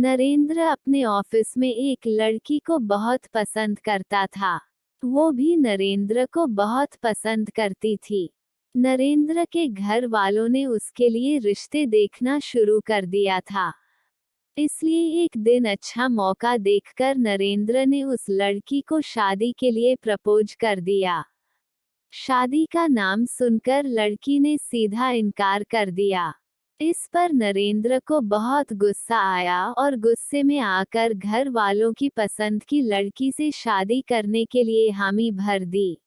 नरेंद्र अपने ऑफिस में एक लड़की को बहुत पसंद करता था। वो भी नरेंद्र को बहुत पसंद करती थी। नरेंद्र के घर वालों ने उसके लिए रिश्ते देखना शुरू कर दिया था। इसलिए एक दिन अच्छा मौका देखकर नरेंद्र ने उस लड़की को शादी के लिए प्रपोज कर दिया। शादी का नाम सुनकर लड़की ने सीधा इनकार कर दिया। इस पर नरेंद्र को बहुत गुस्सा आया और गुस्से में आकर घर वालों की पसंद की लड़की से शादी करने के लिए हामी भर दी।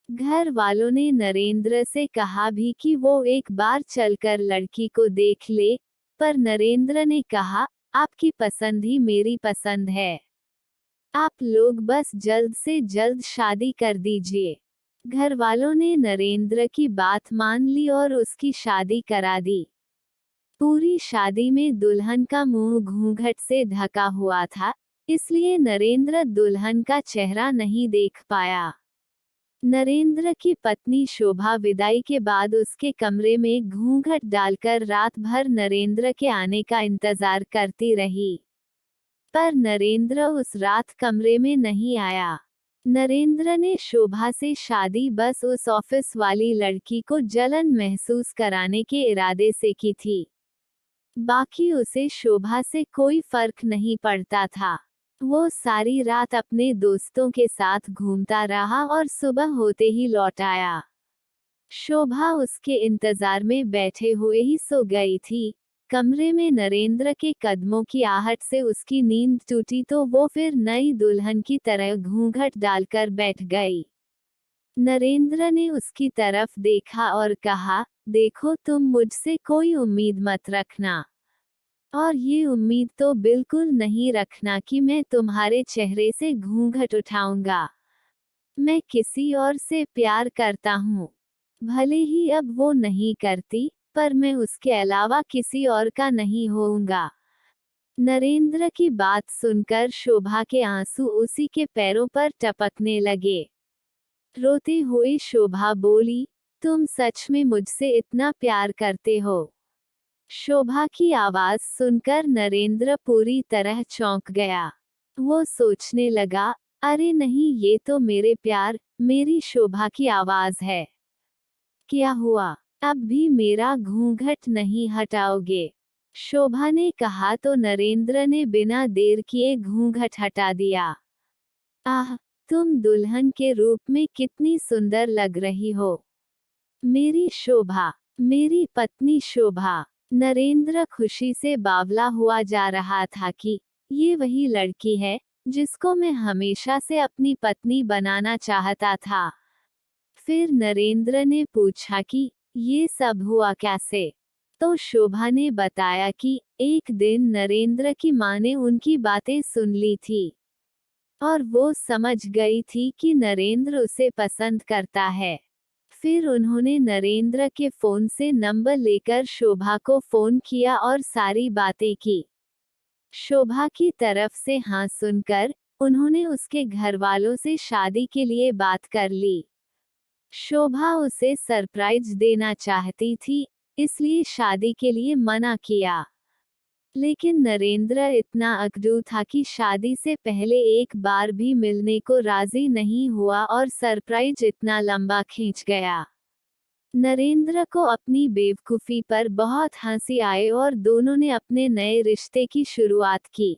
घर वालों ने नरेंद्र से कहा भी कि वो एक बार चलकर लड़की को देख ले, पर नरेंद्र ने कहा, आपकी पसंद ही मेरी पसंद है। आप लोग बस जल्द से जल्द शादी कर दीजिए। घर वालों ने नरेंद्र की बात मान ली और उसकी शादी करा दी। पूरी शादी में दुल्हन का मुंह घूंघट से ढका हुआ था, इसलिए नरेंद्र दुल्हन का चेहरा नहीं देख पाया। नरेंद्र की पत्नी शोभा विदाई के बाद उसके कमरे में घूंघट डालकर रात भर नरेंद्र के आने का इंतजार करती रही। पर नरेंद्र उस रात कमरे में नहीं आया। नरेंद्र ने शोभा से शादी बस उस ऑफिस वाली लड़की को जलन महसूस कराने के इरादे से की थी। बाकी उसे शोभा से कोई फर्क नहीं पड़ता था। वो सारी रात अपने दोस्तों के साथ घूमता रहा और सुबह होते ही लौट आया। शोभा उसके इंतजार में बैठे हुए ही सो गई थी। कमरे में नरेंद्र के कदमों की आहट से उसकी नींद टूटी तो वो फिर नई दुल्हन की तरह घूंघट डालकर बैठ गई। नरेंद्र ने उसकी तरफ देखा और कहा, देखो तुम मुझसे कोई उम्मीद मत रखना। और ये उम्मीद तो बिल्कुल नहीं रखना कि मैं तुम्हारे चेहरे से घूंघट उठाऊंगा। मैं किसी और से प्यार करता हूँ। भले ही अब वो नहीं करती, पर मैं उसके अलावा किसी और का नहीं होऊंगा। नरेंद्र की बात सुनकर शोभा के आंसू उसी के पैरों पर टपकने लगे। रोते हुए शोभा बोली, तुम सच में मुझसे इतना प्यार करते हो? शोभा की आवाज सुनकर नरेंद्र पूरी तरह चौंक गया। वो सोचने लगा, अरे नहीं, ये तो मेरे प्यार, मेरी शोभा की आवाज है। क्या हुआ, अब भी मेरा घूंघट नहीं हटाओगे? शोभा ने कहा तो नरेंद्र ने बिना देर किए घूंघट हटा दिया। आह, तुम दुल्हन के रूप में कितनी सुंदर लग रही हो, मेरी शोभा, मेरी पत्नी शोभा। नरेंद्र खुशी से बावला हुआ जा रहा था कि ये वही लड़की है जिसको मैं हमेशा से अपनी पत्नी बनाना चाहता था। फिर नरेंद्र ने पूछा कि ये सब हुआ कैसे? तो शोभा ने बताया कि एक दिन नरेंद्र की माँ ने उनकी बातें सुन ली थी और वो समझ गई थी कि नरेंद्र उसे पसंद करता है। फिर उन्होंने नरेंद्र के फोन से नंबर लेकर शोभा को फोन किया और सारी बातें की। शोभा की तरफ से हाँ सुनकर उन्होंने उसके घर वालों से शादी के लिए बात कर ली। शोभा उसे सरप्राइज देना चाहती थी, इसलिए शादी के लिए मना किया। लेकिन नरेंद्र इतना अकड़ू था कि शादी से पहले एक बार भी मिलने को राजी नहीं हुआ और सरप्राइज इतना लंबा खींच गया। नरेंद्र को अपनी बेवकूफ़ी पर बहुत हंसी आई और दोनों ने अपने नए रिश्ते की शुरुआत की।